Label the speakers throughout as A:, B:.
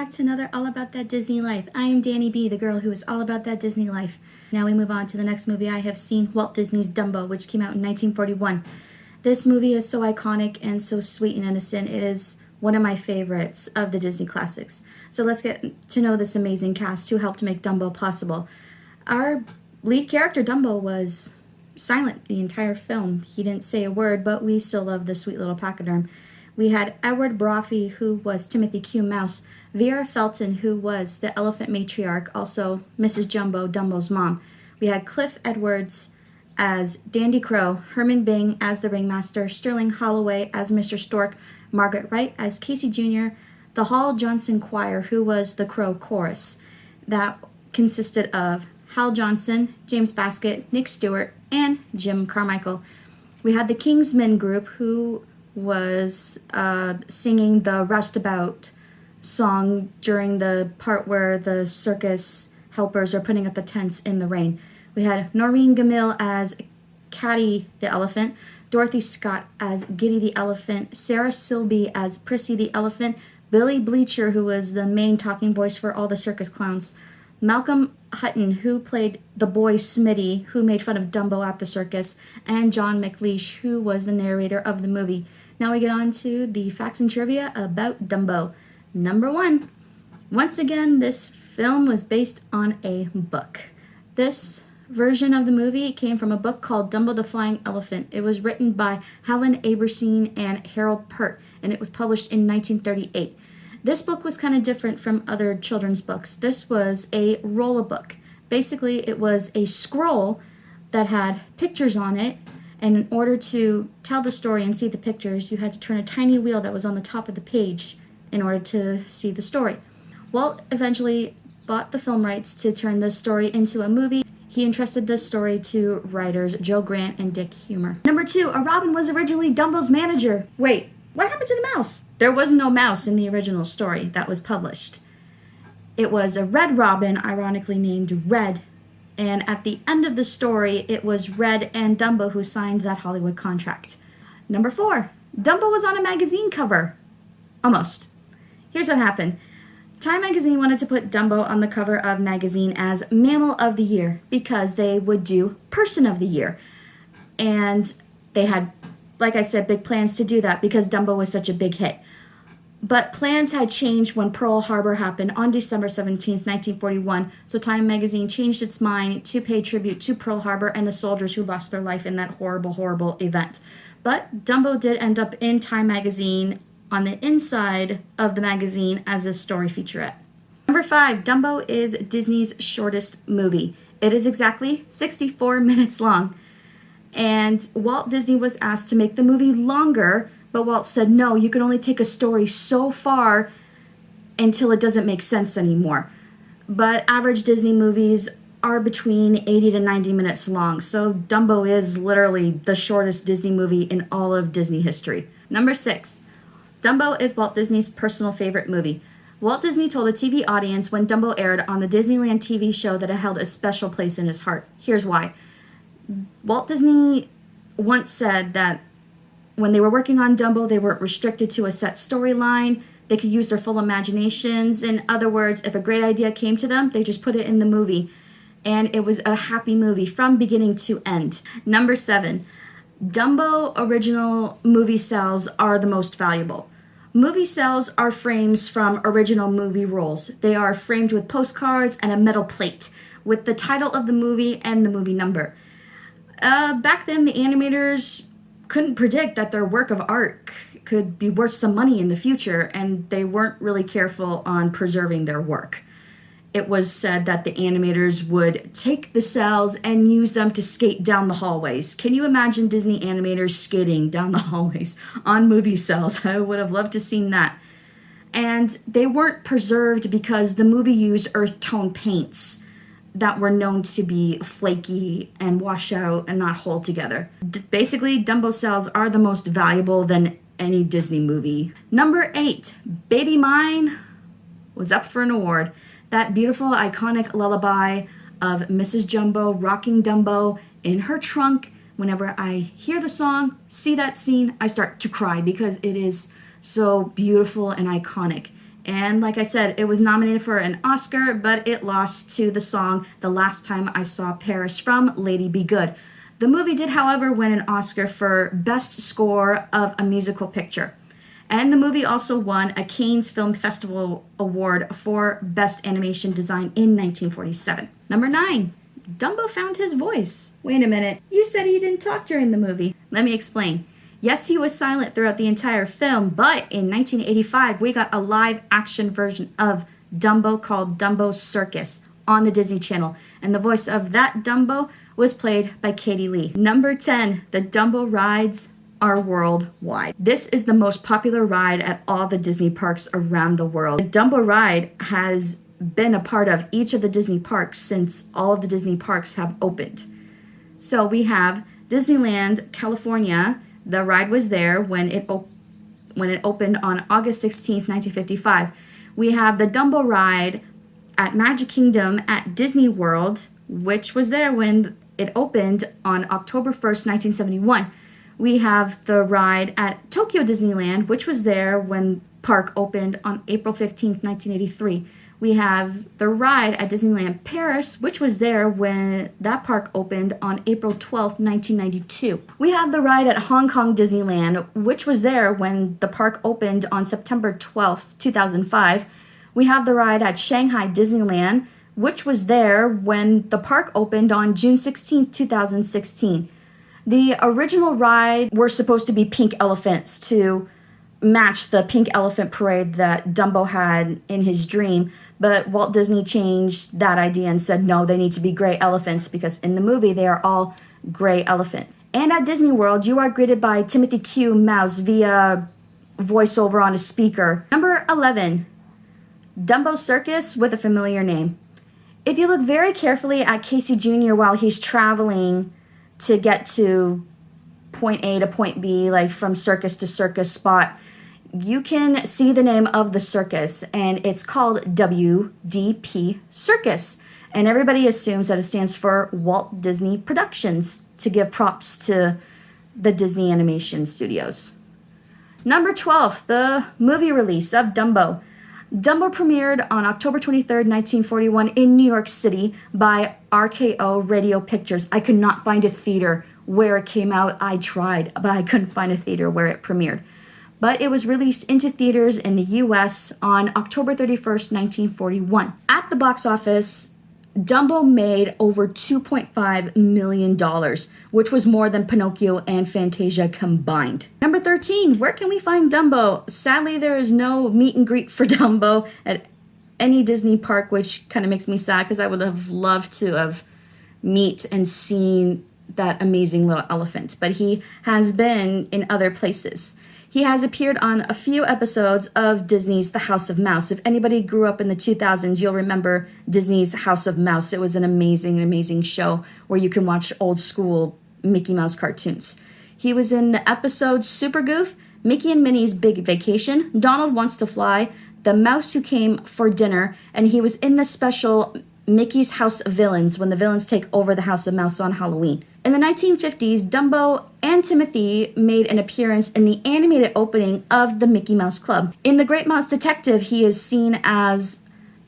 A: back to another All About That Disney Life. I am Danny B, the girl who is all about that Disney life. Now we move on to the next movie I have seen, Walt Disney's Dumbo, which came out in 1941. This movie is so iconic and so sweet and innocent. It is one of my favorites of the Disney classics. So let's get to know this amazing cast who helped make Dumbo possible. Our lead character, Dumbo, was silent the entire film. He didn't say a word, but we still love the sweet little pachyderm. We had Edward Brophy, who was Timothy Q. Mouse, Vera Felton, who was the elephant matriarch, also Mrs. Jumbo, Dumbo's mom. We had Cliff Edwards as Dandy Crow, Herman Bing as the ringmaster, Sterling Holloway as Mr. Stork, Margaret Wright as Casey Jr., the Hall Johnson Choir, who was the Crow Chorus. That consisted of Hal Johnson, James Baskett, Nick Stewart, and Jim Carmichael. We had the Kingsmen group, who was singing the Roustabout song during the part where the circus helpers are putting up the tents in the rain. We had Noreen Gamil as Caddy the elephant, Dorothy Scott as Giddy the elephant, Sarah Silby as Prissy the elephant, Billy Bleacher, who was the main talking voice for all the circus clowns, Malcolm Hutton, who played the boy Smitty, who made fun of Dumbo at the circus, and John McLeish, who was the narrator of the movie. Now we get on to the facts and trivia about Dumbo. Number 1. Once again, this film was based on a book. This version of the movie came from a book called Dumbo the Flying Elephant. It was written by Helen Aberstein and Harold Pert, and it was published in 1938. This book was kind of different from other children's books. This was a roll book. Basically, it was a scroll that had pictures on it, and in order to tell the story and see the pictures, you had to turn a tiny wheel that was on the top of the page in order to see the story. Walt eventually bought the film rights to turn this story into a movie. He entrusted this story to writers Joe Grant and Dick Huemer. Number 2, a robin was originally Dumbo's manager. Wait, what happened to the mouse? There was no mouse in the original story that was published. It was a red robin, ironically named Red, and at the end of the story, it was Red and Dumbo who signed that Hollywood contract. Number 4, Dumbo was on a magazine cover. Almost. Here's what happened. Time magazine wanted to put Dumbo on the cover of magazine as Mammal of the Year because they would do Person of the Year. And they had, like I said, big plans to do that because Dumbo was such a big hit. But plans had changed when Pearl Harbor happened on December 17th, 1941, so Time magazine changed its mind to pay tribute to Pearl Harbor and the soldiers who lost their life in that horrible, horrible event. But Dumbo did end up in Time magazine on the inside of the magazine as a story featurette. Number 5, Dumbo is Disney's shortest movie. It is exactly 64 minutes long. And Walt Disney was asked to make the movie longer, but Walt said, no, you can only take a story so far until it doesn't make sense anymore. But average Disney movies are between 80 to 90 minutes long, so Dumbo is literally the shortest Disney movie in all of Disney history. Number 6, Dumbo is Walt Disney's personal favorite movie. Walt Disney told a TV audience when Dumbo aired on the Disneyland TV show that it held a special place in his heart. Here's why. Walt Disney once said that when they were working on Dumbo, they weren't restricted to a set storyline. They could use their full imaginations. In other words, if a great idea came to them, they just put it in the movie. And it was a happy movie from beginning to end. Number 7, Dumbo original movie cells are the most valuable. Movie cells are frames from original movie rolls. They are framed with postcards and a metal plate with the title of the movie and the movie number. Back then, the animators couldn't predict that their work of art could be worth some money in the future, and they weren't really careful on preserving their work. It was said that the animators would take the cells and use them to skate down the hallways. Can you imagine Disney animators skating down the hallways on movie cells? I would have loved to have seen that. And they weren't preserved because the movie used earth tone paints that were known to be flaky and wash out and not hold together. Basically, Dumbo cells are the most valuable than any Disney movie. Number 8, Baby Mine was up for an award. That beautiful, iconic lullaby of Mrs. Jumbo rocking Dumbo in her trunk. Whenever I hear the song, see that scene, I start to cry because it is so beautiful and iconic. And like I said, it was nominated for an Oscar, but it lost to the song The Last Time I Saw Paris from Lady Be Good. The movie did, however, win an Oscar for Best Score of a Musical Picture. And the movie also won a Cannes Film Festival Award for Best Animation Design in 1947. Number 9. Dumbo found his voice. Wait a minute, you said he didn't talk during the movie. Let me explain. Yes, he was silent throughout the entire film, but in 1985, we got a live-action version of Dumbo called Dumbo's Circus on the Disney Channel, and the voice of that Dumbo was played by Katie Lee. Number 10, the Dumbo rides are worldwide. This is the most popular ride at all the Disney parks around the world. The Dumbo ride has been a part of each of the Disney parks since all of the Disney parks have opened. So we have Disneyland, California. The ride was there when it opened on August 16th, 1955. We have the Dumbo ride at Magic Kingdom at Disney World, which was there when it opened on October 1st, 1971. We have the ride at Tokyo Disneyland, which was there when park opened on April 15th, 1983. We have the ride at Disneyland Paris, which was there when that park opened on April 12th, 1992. We have the ride at Hong Kong Disneyland, which was there when the park opened on September 12th, 2005. We have the ride at Shanghai Disneyland, which was there when the park opened on June 16th, 2016. The original ride were supposed to be pink elephants to match the pink elephant parade that Dumbo had in his dream, but Walt Disney changed that idea and said no, they need to be gray elephants because in the movie they are all gray elephants. And at Disney World, you are greeted by Timothy Q. Mouse via voiceover on a speaker. Number 11, Dumbo Circus with a familiar name. If you look very carefully at Casey Jr. while he's traveling to get to point A to point B, like from circus to circus spot, you can see the name of the circus, and it's called WDP Circus. And everybody assumes that it stands for Walt Disney Productions to give props to the Disney Animation Studios. Number 12, the movie release of Dumbo. Dumbo premiered on October 23rd, 1941 in New York City by RKO Radio Pictures. I could not find a theater where it came out. I tried, but I couldn't find a theater where it premiered. But it was released into theaters in the US on October 31st, 1941. At the box office, Dumbo made over $2.5 million, which was more than Pinocchio and Fantasia combined. Number 13, where can we find Dumbo? Sadly, there is no meet and greet for Dumbo at any Disney park, which kind of makes me sad because I would have loved to have met and seen that amazing little elephant. But he has been in other places. He has appeared on a few episodes of Disney's The House of Mouse. If anybody grew up in the 2000s, you'll remember Disney's House of Mouse. It was an amazing show where you can watch old school Mickey Mouse cartoons. He was in the episodes Super Goof, Mickey and Minnie's Big Vacation, Donald Wants to Fly, The Mouse Who Came for Dinner, and he was in the special Mickey's House of Villains when the villains take over the House of Mouse on Halloween. In the 1950s, Dumbo and Timothy made an appearance in the animated opening of the Mickey Mouse Club. In The Great Mouse Detective, he is seen as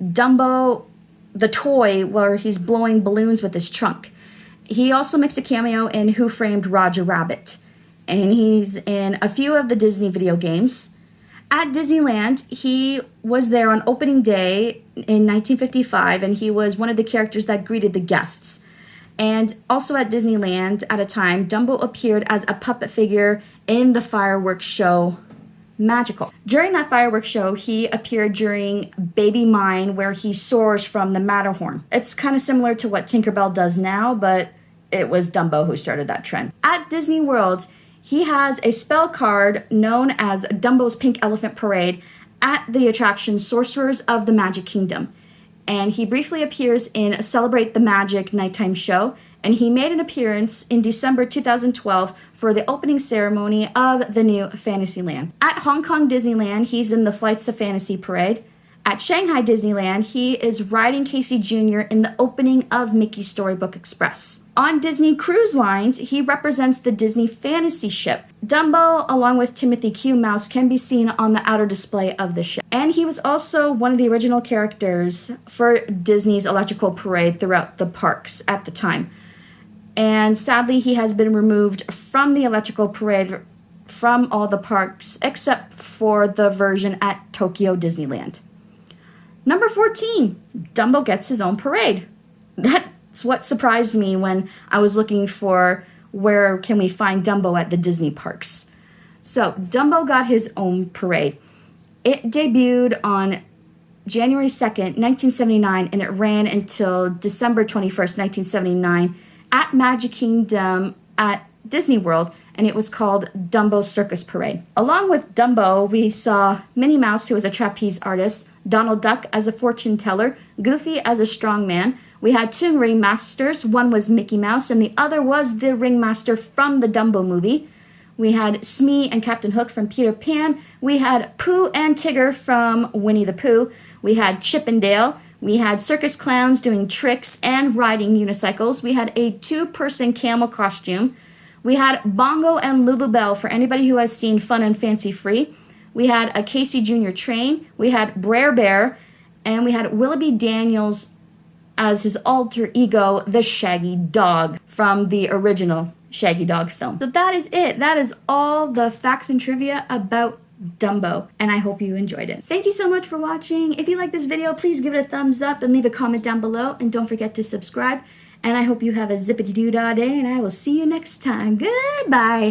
A: Dumbo the toy where he's blowing balloons with his trunk. He also makes a cameo in Who Framed Roger Rabbit, and he's in a few of the Disney video games. At Disneyland, he was there on opening day in 1955, and he was one of the characters that greeted the guests. And also at Disneyland, at a time, Dumbo appeared as a puppet figure in the fireworks show Magical. During that fireworks show, he appeared during Baby Mine, where he soars from the Matterhorn. It's kind of similar to what Tinkerbell does now, but it was Dumbo who started that trend. At Disney World, he has a spell card known as Dumbo's Pink Elephant Parade at the attraction Sorcerers of the Magic Kingdom. And he briefly appears in Celebrate the Magic nighttime show, and he made an appearance in December 2012 for the opening ceremony of the new Fantasyland. At Hong Kong Disneyland, he's in the Flights of Fantasy Parade. At Shanghai Disneyland, he is riding Casey Jr. in the opening of Mickey's Storybook Express. On Disney Cruise Lines, he represents the Disney Fantasy Ship. Dumbo, along with Timothy Q. Mouse, can be seen on the outer display of the ship. And he was also one of the original characters for Disney's Electrical Parade throughout the parks at the time. And sadly, he has been removed from the Electrical Parade from all the parks except for the version at Tokyo Disneyland. Number 14, Dumbo gets his own parade. That's what surprised me when I was looking for where can we find Dumbo at the Disney parks. So Dumbo got his own parade. It debuted on January 2nd, 1979, and it ran until December 21st, 1979 at Magic Kingdom at Disney World, and it was called Dumbo's Circus Parade. Along with Dumbo, we saw Minnie Mouse, who was a trapeze artist, Donald Duck as a fortune teller, Goofy as a strongman. We had two ringmasters. One was Mickey Mouse, and the other was the ringmaster from the Dumbo movie. We had Smee and Captain Hook from Peter Pan. We had Pooh and Tigger from Winnie the Pooh. We had Chip and Dale. We had circus clowns doing tricks and riding unicycles. We had a two-person camel costume. We had Bongo and Lulu Bell for anybody who has seen Fun and Fancy Free. We had a Casey Jr. train. We had Brer Bear. And we had Willoughby Daniels as his alter ego, the Shaggy Dog, from the original Shaggy Dog film. So that is it. That is all the facts and trivia about Dumbo, and I hope you enjoyed it. Thank you so much for watching. If you like this video, please give it a thumbs up and leave a comment down below, and don't forget to subscribe. And I hope you have a zippity-doo-dah day, and I will see you next time. Goodbye.